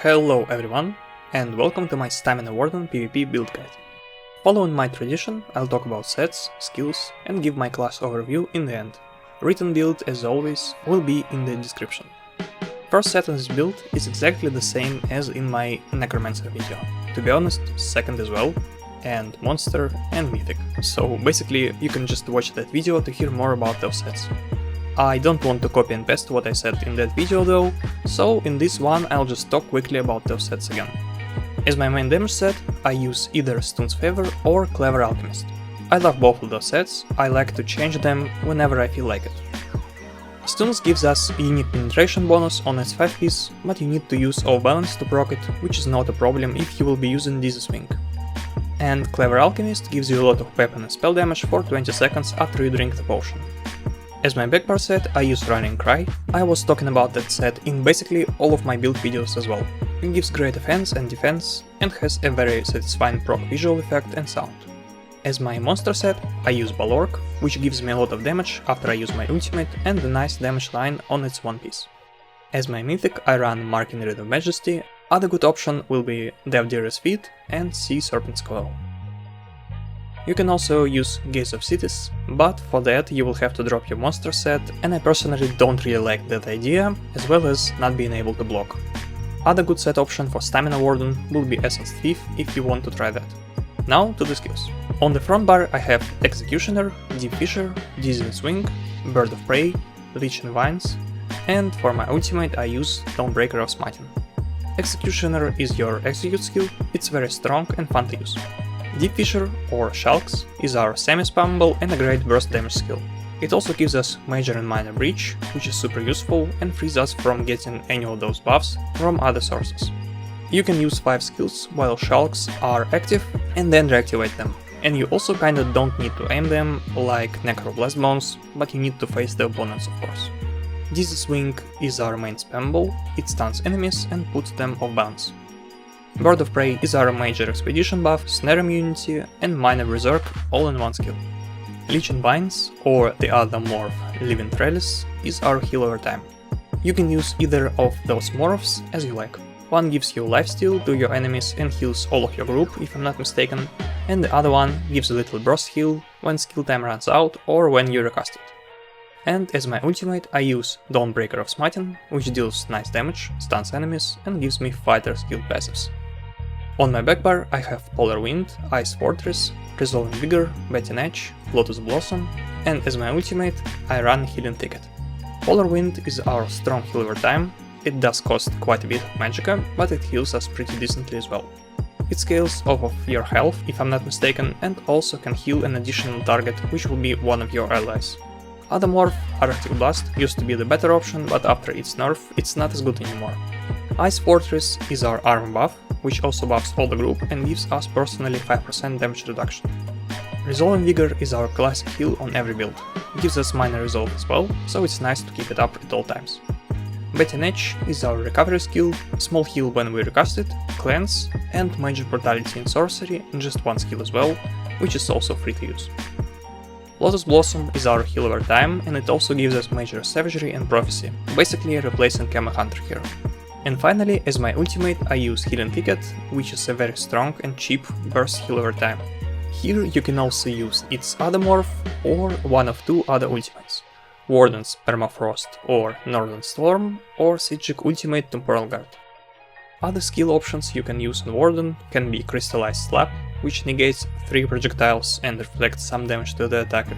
Hello everyone, and welcome to my Stamden Warden PvP build guide. Following my tradition, I'll talk about sets, skills, and give my class overview in the end. Written build, as always, will be in the description. First set on this build is exactly the same as in my Necromancer video. To be honest, second as well, and Monster and Mythic. So basically, you can just watch that video to hear more about those sets. I don't want to copy and paste what I said in that video though, so in this one I'll just talk quickly about those sets again. As my main damage set, I use either Stuhn's Favor or Clever Alchemist. I love both of those sets, I like to change them whenever I feel like it. Stuhn's gives us a unique penetration bonus on its 5 piece, but you need to use Off Balance to proc it, which is not a problem if you will be using this swing. And Clever Alchemist gives you a lot of weapon and spell damage for 20 seconds after you drink the potion. As my backbar set, I use Running Cry. I was talking about that set in basically all of my build videos as well. It gives great offense and defense, and has a very satisfying proc visual effect and sound. As my monster set, I use Balorgh, which gives me a lot of damage after I use my ultimate and a nice damage line on its one piece. As my mythic, I run Marking Reed of Majesty. Other good option will be Dev Deer's Feet and Sea Serpent's Claw. You can also use Gaze of Cities, but for that you will have to drop your monster set, and I personally don't really like that idea, as well as not being able to block. Other good set option for Stamina Warden will be Essence Thief if you want to try that. Now to the skills. On the front bar I have Executioner, Deep Fisher, Dizzying Swing, Bird of Prey, Leech and Vines, and for my ultimate I use Dawnbreaker of Smiting. Executioner is your execute skill, it's very strong and fun to use. Deep Fisher, or Shulks, is our semi-spammable and a great burst damage skill. It also gives us Major and Minor Breach, which is super useful and frees us from getting any of those buffs from other sources. You can use 5 skills while Shulks are active and then reactivate them, and you also kinda don't need to aim them like Necro Blast Bones, but you need to face the opponents of course. Dizzy Swing is our main spammable, it stuns enemies and puts them off balance. Bird of Prey is our major expedition buff, snare immunity and minor berserk all in one skill. Leech and Vines, or the other morph Living Trellis, is our heal over time. You can use either of those morphs as you like. One gives you lifesteal to your enemies and heals all of your group if I'm not mistaken, and the other one gives a little burst heal when skill time runs out or when you recast it. And as my ultimate I use Dawnbreaker of Smiting, which deals nice damage, stuns enemies and gives me fighter skill passives. On my backbar I have Polar Wind, Ice Fortress, Resolving Vigor, Betting Edge, Lotus Blossom, and as my ultimate I run Healing Thicket. Polar Wind is our strong heal over time, it does cost quite a bit of magicka, but it heals us pretty decently as well. It scales off of your health if I'm not mistaken, and also can heal an additional target which will be one of your allies. Other morph, Arctic Blast, used to be the better option, but after its nerf it's not as good anymore. Ice Fortress is our armor buff, which also buffs all the group and gives us personally 5% damage reduction. Resolving Vigor is our classic heal on every build. It gives us minor resolve as well, so it's nice to keep it up at all times. Betting Edge is our recovery skill, small heal when we recast it, cleanse, and major brutality in sorcery in just one skill as well, which is also free to use. Lotus Blossom is our heal over time, and it also gives us major savagery and prophecy, basically replacing Chemo Hunter here. And finally, as my ultimate I use Healing Thicket, which is a very strong and cheap burst heal over time. Here you can also use its other morph or one of 2 other ultimates. Warden's Permafrost or Northern Storm, or Siege's ultimate Temporal Guard. Other skill options you can use on Warden can be Crystallized Slap, which negates 3 projectiles and reflects some damage to the attacker,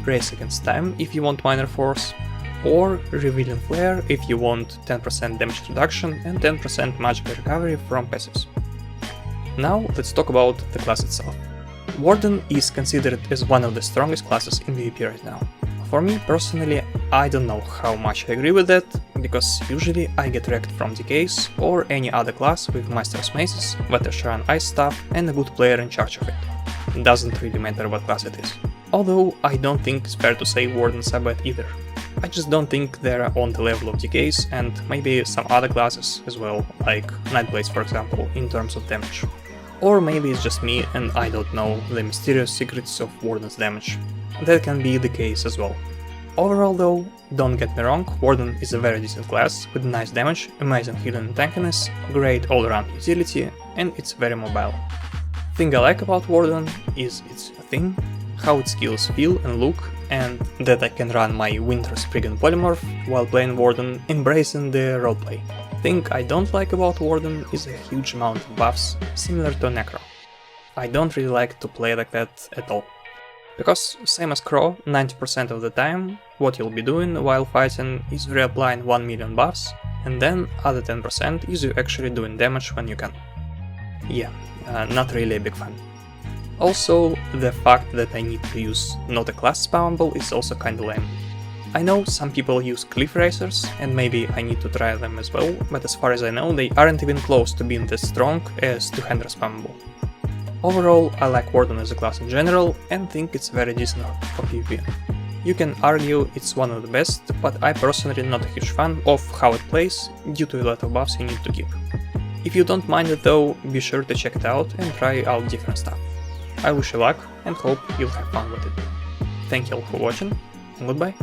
Race Against Time if you want minor force, or Revealing Flare if you want 10% damage reduction and 10% magic recovery from passives. Now let's talk about the class itself. Warden is considered as one of the strongest classes in PvP right now. For me personally, I don't know how much I agree with that, because usually I get wrecked from decays or any other class with Master's Maces, Veteran Ice Staff and a good player in charge of it. Doesn't really matter what class it is. Although I don't think it's fair to say Wardens are bad either. I just don't think they're on the level of decays and maybe some other classes as well, like Nightblades for example, in terms of damage. Or maybe it's just me and I don't know the mysterious secrets of Warden's damage. That can be the case as well. Overall though, don't get me wrong, Warden is a very decent class, with nice damage, amazing healing and tankiness, great all-around utility, and it's very mobile. Thing I like about Warden is its theme, how its skills feel and look, and that I can run my Winter Spriggan polymorph while playing Warden, embracing the roleplay. Thing I don't like about Warden is a huge amount of buffs, similar to Necrom. I don't really like to play like that at all. Because, same as Crow, 90% of the time, what you'll be doing while fighting is reapplying 1 million buffs, and then other 10% is you actually doing damage when you can. Yeah, not really a big fan. Also, the fact that I need to use not a class spammable is also kinda lame. I know some people use cliff racers, and maybe I need to try them as well, but as far as I know they aren't even close to being as strong as two-hander spammable. Overall, I like Warden as a class in general, and think it's very decent for PvP. You can argue it's one of the best, but I personally not a huge fan of how it plays, due to a lot of buffs you need to keep. If you don't mind it though, be sure to check it out and try out different stuff. I wish you luck, and hope you'll have fun with it. Thank you all for watching, and goodbye.